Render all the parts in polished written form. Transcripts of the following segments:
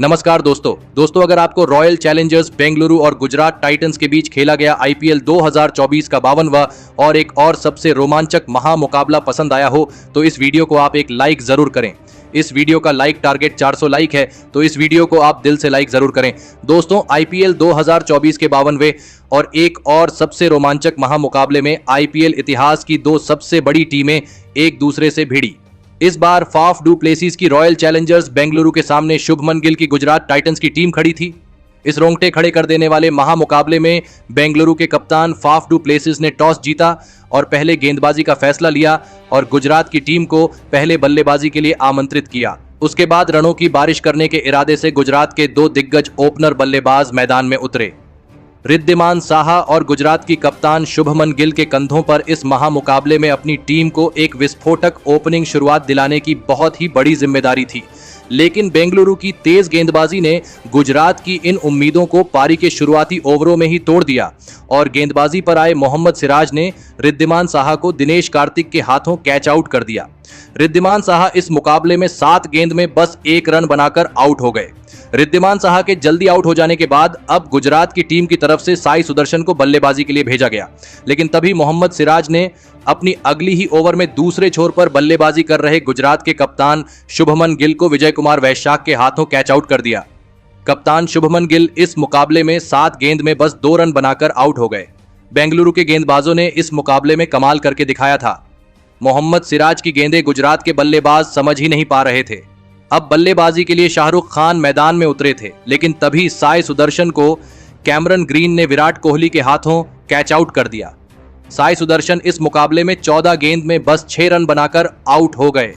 नमस्कार दोस्तों अगर आपको रॉयल चैलेंजर्स बेंगलुरु और गुजरात टाइटंस के बीच खेला गया आईपीएल 2024 का 52वां और एक और सबसे रोमांचक महामुकाबला पसंद आया हो तो इस वीडियो को आप एक लाइक जरूर करें। इस वीडियो का लाइक टारगेट 400 लाइक है, तो इस वीडियो को आप दिल से लाइक जरूर करें। दोस्तों, आईपीएल 2024 के 52वें और एक और सबसे रोमांचक महामुकाबले में आईपीएल इतिहास की दो सबसे बड़ी टीमें एक दूसरे से भिड़ी। इस बार फाफ डू प्लेसिस की रॉयल चैलेंजर्स बेंगलुरु के सामने शुभमन गिल की गुजरात टाइटंस की टीम खड़ी थी। इस रोंगटे खड़े कर देने वाले महामुकाबले में बेंगलुरु के कप्तान फाफ डू प्लेसिस ने टॉस जीता और पहले गेंदबाजी का फैसला लिया और गुजरात की टीम को पहले बल्लेबाजी के लिए आमंत्रित किया। उसके बाद रनों की बारिश करने के इरादे से गुजरात के दो दिग्गज ओपनर बल्लेबाज मैदान में उतरे। रिद्धिमान साहा और गुजरात की कप्तान शुभमन गिल के कंधों पर इस महामुकाबले में अपनी टीम को एक विस्फोटक ओपनिंग शुरुआत दिलाने की बहुत ही बड़ी जिम्मेदारी थी, लेकिन बेंगलुरु की तेज गेंदबाजी ने गुजरात की इन उम्मीदों को पारी के शुरुआती ओवरों में ही तोड़ दिया और गेंदबाजी पर आए मोहम्मद सिराज ने रिद्धिमान साहा को दिनेश कार्तिक के हाथों कैच आउट कर दिया। रिद्धिमान साहा इस मुकाबले में 7 गेंद में बस 1 रन बनाकर आउट हो गए। रिद्धिमान साहा के जल्दी आउट हो जाने के बाद अब गुजरात की टीम की तरफ से साई सुदर्शन को बल्लेबाजी के लिए भेजा गया, लेकिन तभी मोहम्मद सिराज ने अपनी अगली ही ओवर में दूसरे छोर पर बल्लेबाजी कर रहे गुजरात के कप्तान शुभमन गिल को विजय कुमार वैशाख के हाथों कैच आउट कर दिया। कप्तान शुभमन गिल इस मुकाबले में 7 गेंद में बस 2 रन बनाकर आउट हो गए। बेंगलुरु के गेंदबाजों ने इस मुकाबले में कमाल करके दिखाया था। मोहम्मद सिराज की गेंदें गुजरात के बल्लेबाज समझ ही नहीं पा रहे थे। अब बल्लेबाजी के लिए शाहरुख खान मैदान में उतरे थे, लेकिन तभी साई सुदर्शन को कैमरन ग्रीन ने विराट कोहली के हाथों कैच आउट कर दिया। साई सुदर्शन इस मुकाबले में 14 गेंद में बस 6 रन बनाकर आउट हो गए।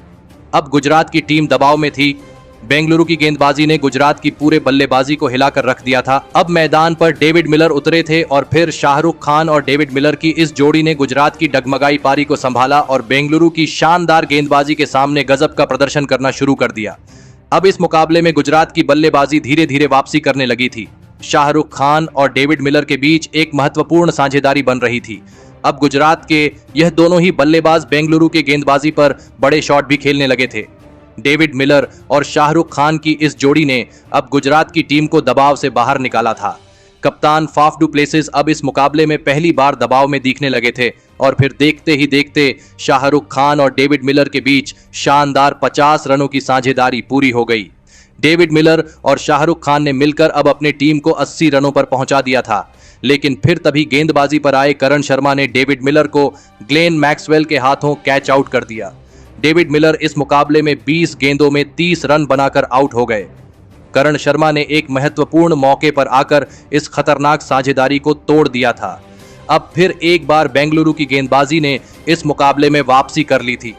अब गुजरात की टीम दबाव में थी। बेंगलुरु की गेंदबाजी ने गुजरात की पूरे बल्लेबाजी को हिलाकर रख दिया था। अब मैदान पर डेविड मिलर उतरे थे और फिर शाहरुख खान और डेविड मिलर की इस जोड़ी ने गुजरात की डगमगाई पारी को संभाला और बेंगलुरु की शानदार गेंदबाजी के सामने गजब का प्रदर्शन करना शुरू कर दिया। अब इस मुकाबले में गुजरात की बल्लेबाजी धीरे धीरे वापसी करने लगी थी। शाहरुख खान और डेविड मिलर के बीच एक महत्वपूर्ण साझेदारी बन रही थी। अब गुजरात के यह दोनों ही बल्लेबाज बेंगलुरु के गेंदबाजी पर बड़े शॉट भी खेलने लगे थे। डेविड मिलर और शाहरुख खान की इस जोड़ी ने अब गुजरात की टीम को दबाव से बाहर निकाला था। कप्तान फाफ डू प्लेसिस अब इस मुकाबले में पहली बार दबाव में दिखने लगे थे और फिर देखते ही देखते शाहरुख खान और डेविड मिलर के बीच शानदार 50 रनों की साझेदारी पूरी हो गई। डेविड मिलर और शाहरुख खान ने मिलकर अब अपने टीम को 80 रनों पर पहुंचा दिया था, लेकिन फिर तभी गेंदबाजी पर आए करण शर्मा ने डेविड मिलर को ग्लेन मैक्सवेल के हाथों कैच आउट कर दिया। डेविड मिलर इस मुकाबले में 20 गेंदों में 30 रन बनाकर आउट हो गए। करण शर्मा ने एक महत्वपूर्ण मौके पर आकर इस खतरनाक साझेदारी को तोड़ दिया था। अब फिर एक बार बेंगलुरु की गेंदबाजी ने इस मुकाबले में वापसी कर ली थी।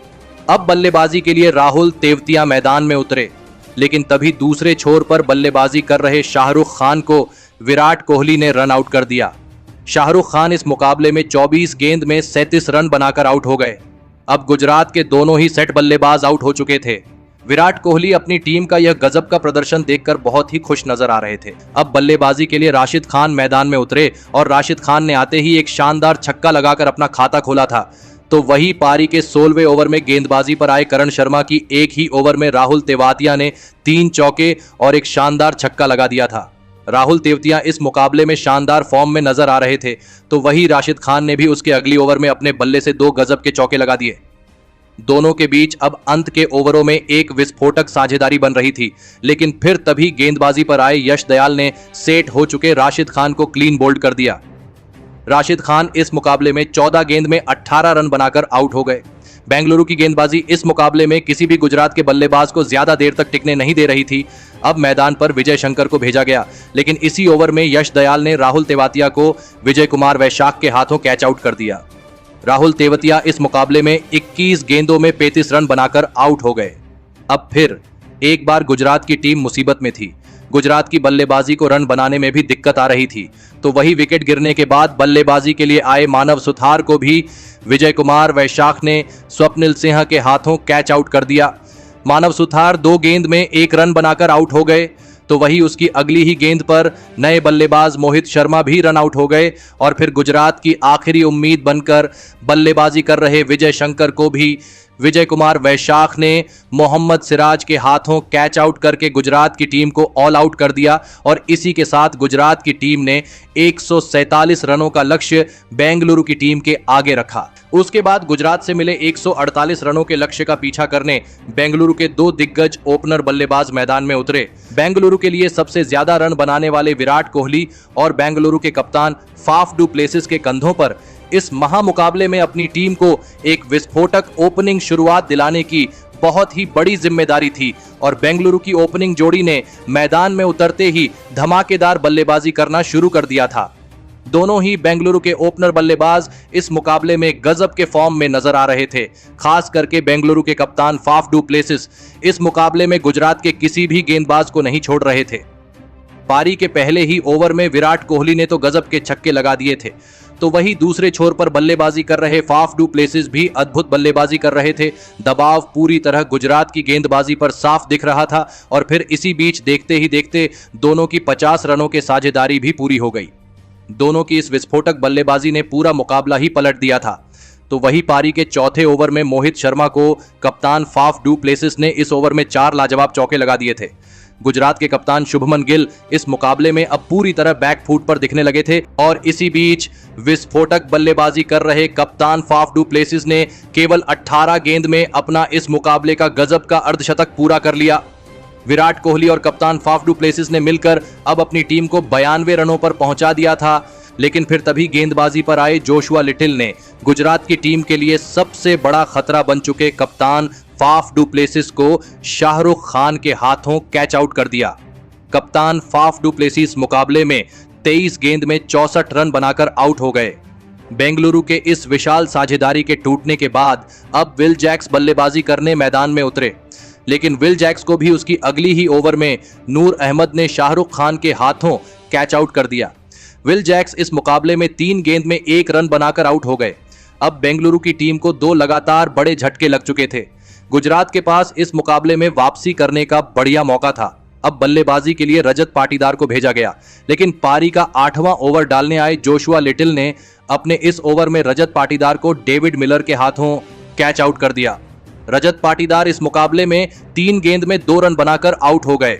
अब बल्लेबाजी के लिए राहुल तेवतिया मैदान में उतरे, लेकिन तभी दूसरे छोर पर बल्लेबाजी कर रहे शाहरुख खान को विराट कोहली ने रन आउट कर दिया। शाहरुख खान इस मुकाबले में 24 गेंद में 37 रन बनाकर आउट हो गए। अब गुजरात के दोनों ही सेट बल्लेबाज आउट हो चुके थे। विराट कोहली अपनी टीम का यह गजब का प्रदर्शन देखकर बहुत ही खुश नजर आ रहे थे। अब बल्लेबाजी के लिए राशिद खान मैदान में उतरे और राशिद खान ने आते ही एक शानदार छक्का लगाकर अपना खाता खोला था। तो वही पारी के 16वें ओवर में गेंदबाजी पर आए करण शर्मा की एक ही ओवर में राहुल तेवातिया ने 3 चौके और एक शानदार छक्का लगा दिया था। राहुल तेवतिया इस मुकाबले में शानदार फॉर्म में नजर आ रहे थे, तो वही राशिद खान ने भी उसके अगली ओवर में अपने बल्ले से 2 गजब के चौके लगा दिए। दोनों के बीच अब अंत के ओवरों में एक विस्फोटक साझेदारी बन रही थी, लेकिन फिर तभी गेंदबाजी पर आए यश दयाल ने सेट हो चुके राशिद खान को क्लीन बोल्ड कर दिया। राशिद खान इस मुकाबले में 14 गेंद में 18 रन बनाकर आउट हो गए। बेंगलुरु की गेंदबाजी इस मुकाबले में किसी भी गुजरात के बल्लेबाज को ज्यादा देर तक टिकने नहीं दे रही थी। अब मैदान पर विजय शंकर को भेजा गया, लेकिन इसी ओवर में यश दयाल ने राहुल तेवातिया को विजय कुमार वैशाख के हाथों कैच आउट कर दिया। राहुल तेवतिया इस मुकाबले में 21 गेंदों में 35 रन बनाकर आउट हो गए। अब फिर एक बार गुजरात की टीम मुसीबत में थी। गुजरात की बल्लेबाजी को रन बनाने में भी दिक्कत आ रही थी, तो वही विकेट गिरने के बाद बल्लेबाजी के लिए आए मानव सुथार को भी विजय कुमार वैशाख ने स्वप्निल सिंह के हाथों कैच आउट कर दिया। मानव सुथार 2 गेंद में 1 रन बनाकर आउट हो गए, तो वही उसकी अगली ही गेंद पर नए बल्लेबाज मोहित शर्मा भी रन आउट हो गए और फिर गुजरात की आखिरी उम्मीद बनकर बल्लेबाजी कर रहे विजय शंकर को भी विजय कुमार वैशाख ने मोहम्मद सिराज के हाथों कैच आउट करके गुजरात की टीम को ऑल आउट कर दिया और इसी के साथ गुजरात की टीम ने 147 रनों का लक्ष्य बेंगलुरु की टीम के आगे रखा। उसके बाद गुजरात से मिले 148 रनों के लक्ष्य का पीछा करने बेंगलुरु के दो दिग्गज ओपनर बल्लेबाज मैदान में उतरे। बेंगलुरु के लिए सबसे ज्यादा रन बनाने वाले विराट कोहली और बेंगलुरु के कप्तान फाफ डू प्लेसिस के कंधों पर इस महामुकाबले में अपनी टीम को एक विस्फोटक ओपनिंग शुरुआत दिलाने की बहुत ही बड़ी जिम्मेदारी थी और बेंगलुरु की ओपनिंग जोड़ी ने मैदान में उतरते ही धमाकेदार बल्लेबाजी करना शुरू कर दिया था। दोनों ही बेंगलुरु के ओपनर बल्लेबाज इस मुकाबले में गजब के फॉर्म में नजर आ रहे थे। खास करके बेंगलुरु के कप्तान फाफ डू प्लेसिस इस मुकाबले में गुजरात के किसी भी गेंदबाज को नहीं छोड़ रहे थे। पारी के पहले ही ओवर में विराट कोहली ने तो गजब के छक्के लगा दिए थे, तो वही दूसरे छोर पर बल्लेबाजी कर रहे फाफ डू प्लेसिस भी अद्भुत बल्लेबाजी कर रहे थे। दबाव पूरी तरह गुजरात की गेंदबाजी पर साफ दिख रहा था और फिर इसी बीच देखते ही देखते दोनों की 50 रनों के साझेदारी भी पूरी हो गई। दोनों की इस विस्फोटक बल्लेबाजी ने पूरा मुकाबला ही पलट दिया था। तो वही पारी के चौथे ओवर में मोहित शर्मा को कप्तान फाफ डू प्लेसिस ने इस ओवर में 4 लाजवाब चौके लगा दिए थे। गुजरात के कप्तान शुभमन गिल इस मुकाबले में अब पूरी तरह बैकफुट पर दिखने लगे थे और इसी बीच विस्फोटक बल्लेबाजी कर रहे कप्तान फाफ डू प्लेसिस ने केवल 18 गेंद में अपना इस मुकाबले का गजब का अर्धशतक पूरा कर लिया। विराट कोहली और कप्तान फाफ डू प्लेसिस ने मिलकर अब अपनी टीम को 92 रनों पर पहुंचा दिया था, लेकिन फिर तभी गेंदबाजी पर आए जोशुआ लिटिल ने गुजरात की टीम के लिए सबसे बड़ा खतरा बन चुके कप्तान फाफ डू प्लेसिस को शाहरुख खान के हाथों कैच आउट कर दिया। कप्तान फाफ डू प्लेसिस मुकाबले में 23 गेंद में 64 रन बनाकर आउट हो गए। बेंगलुरु के इस विशाल साझेदारी के टूटने के बाद अब विल जैक्स बल्लेबाजी करने मैदान में उतरे, लेकिन विल जैक्स को भी उसकी अगली ही ओवर में नूर अहमद ने शाहरुख खान के हाथों कैच आउट कर दिया। विल जैक्स इस मुकाबले में 3 गेंद में 1 रन बनाकर आउट हो गए। अब बेंगलुरु की टीम को 2 लगातार बड़े झटके लग चुके थे। गुजरात के पास इस मुकाबले में वापसी करने का बढ़िया मौका था। अब बल्लेबाजी के लिए रजत पाटीदार को भेजा गया, लेकिन पारी का 8वां ओवर डालने आए जोशुआ लिटिल ने अपने इस ओवर में रजत पाटीदार को डेविड मिलर के हाथों कैच आउट कर दिया। रजत पाटीदार इस मुकाबले में 3 गेंद में 2 रन बनाकर आउट हो गए।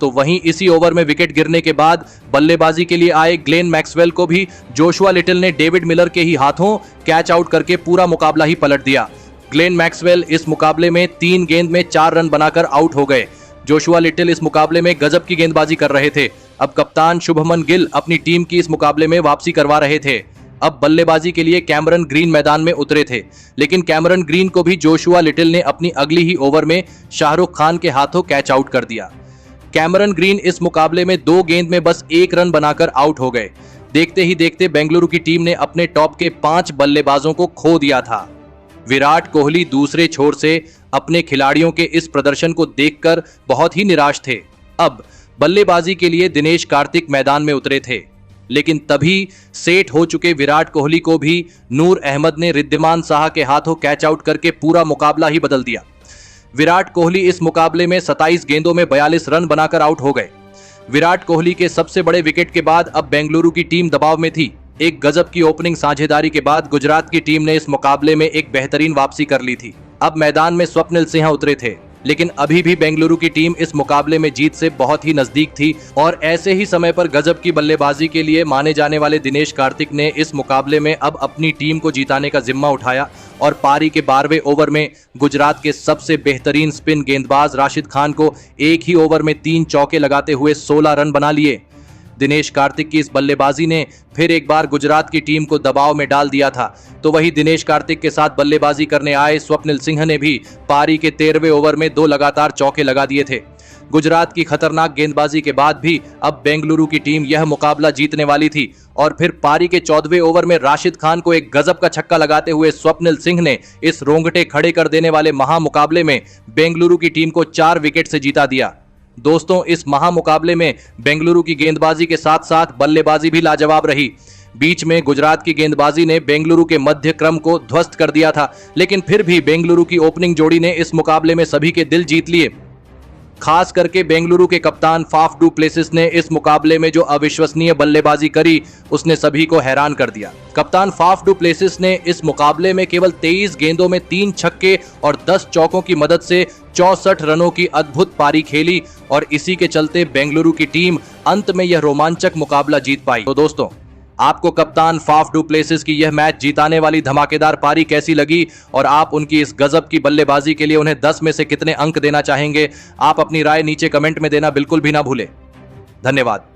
तो वहीं इसी ओवर में विकेट गिरने के बाद बल्लेबाजी के लिए आए ग्लेन मैक्सवेल को भी जोशुआ लिटिल ने डेविड मिलर के ही हाथों कैच आउट करके पूरा मुकाबला ही पलट दिया। ग्लेन मैक्सवेल इस मुकाबले में 3 गेंद में 4 रन बनाकर आउट हो गए। जोशुआ लिटिल इस मुकाबले में गजब की गेंदबाजी कर रहे थे। अब कप्तान शुभमन गिल अपनी टीम की इस मुकाबले में वापसी करवा रहे थे। अब बल्लेबाजी के लिए कैमरन ग्रीन मैदान में उतरे थे, लेकिन कैमरन ग्रीन को भी जोशुआ लिटिल ने अपनी अगली ही ओवर में शाहरुख खान के हाथों कैच आउट कर दिया। कैमरन ग्रीन इस मुकाबले में 2 गेंद में बस 1 रन बनाकर आउट हो गए। देखते ही देखते बेंगलुरु की टीम ने अपने टॉप के 5 बल्लेबाजों को खो दिया था। विराट कोहली दूसरे छोर से अपने खिलाड़ियों के इस प्रदर्शन को देखकर बहुत ही निराश थे। अब बल्लेबाजी के लिए दिनेश कार्तिक मैदान में उतरे थे, लेकिन तभी सेट हो चुके विराट कोहली को भी नूर अहमद ने रिद्धिमान साहा के हाथों कैच आउट करके पूरा मुकाबला ही बदल दिया। विराट कोहली इस मुकाबले में 27 गेंदों में 42 रन बनाकर आउट हो गए। विराट कोहली के सबसे बड़े विकेट के बाद अब बेंगलुरु की टीम दबाव में थी। एक गजब की ओपनिंग साझेदारी के बाद गुजरात की टीम ने इस मुकाबले में एक बेहतरीन वापसी कर ली थी। अब मैदान में स्वप्निल सिंह उतरे थे, लेकिन अभी भी बेंगलुरु की टीम इस मुकाबले में जीत से बहुत ही नजदीक थी और ऐसे ही समय पर गजब की बल्लेबाजी के लिए माने जाने वाले दिनेश कार्तिक ने इस मुकाबले में अब अपनी टीम को जिताने का जिम्मा उठाया और पारी के 12वें ओवर में गुजरात के सबसे बेहतरीन स्पिन गेंदबाज राशिद खान को एक ही ओवर में 3 चौके लगाते हुए 16 रन बना लिए। दिनेश कार्तिक की इस बल्लेबाजी ने फिर एक बार गुजरात की टीम को दबाव में डाल दिया था। तो वही दिनेश कार्तिक के साथ बल्लेबाजी करने आए स्वप्निल सिंह ने भी पारी के 13वें ओवर में 2 लगातार चौके लगा दिए थे। गुजरात की खतरनाक गेंदबाजी के बाद भी अब बेंगलुरु की टीम यह मुकाबला जीतने वाली थी और फिर पारी के 14वें ओवर में राशिद खान को एक गजब का छक्का लगाते हुए स्वप्निल सिंह ने इस रोंगटे खड़े कर देने वाले महामुकाबले में बेंगलुरु की टीम को 4 विकेट से जीता दिया। दोस्तों, इस महामुकाबले में बेंगलुरु की गेंदबाजी के साथ साथ बल्लेबाजी भी लाजवाब रही। बीच में गुजरात की गेंदबाजी ने बेंगलुरु के मध्य क्रम को ध्वस्त कर दिया था, लेकिन फिर भी बेंगलुरु की ओपनिंग जोड़ी ने इस मुकाबले में सभी के दिल जीत लिए। खास करके बेंगलुरु के कप्तान फाफ डू प्लेसिस ने इस मुकाबले में जो अविश्वसनीय बल्लेबाजी करी उसने सभी को हैरान कर दिया। कप्तान फाफ डू प्लेसिस ने इस मुकाबले में केवल 23 गेंदों में 3 छक्के और 10 चौकों की मदद से 64 रनों की अद्भुत पारी खेली और इसी के चलते बेंगलुरु की टीम अंत में यह रोमांचक मुकाबला जीत पाई। तो दोस्तों, आपको कप्तान फाफ डू प्लेसिस की यह मैच जीताने वाली धमाकेदार पारी कैसी लगी और आप उनकी इस गजब की बल्लेबाजी के लिए उन्हें 10 में से कितने अंक देना चाहेंगे? आप अपनी राय नीचे कमेंट में देना बिल्कुल भी ना भूलें। धन्यवाद।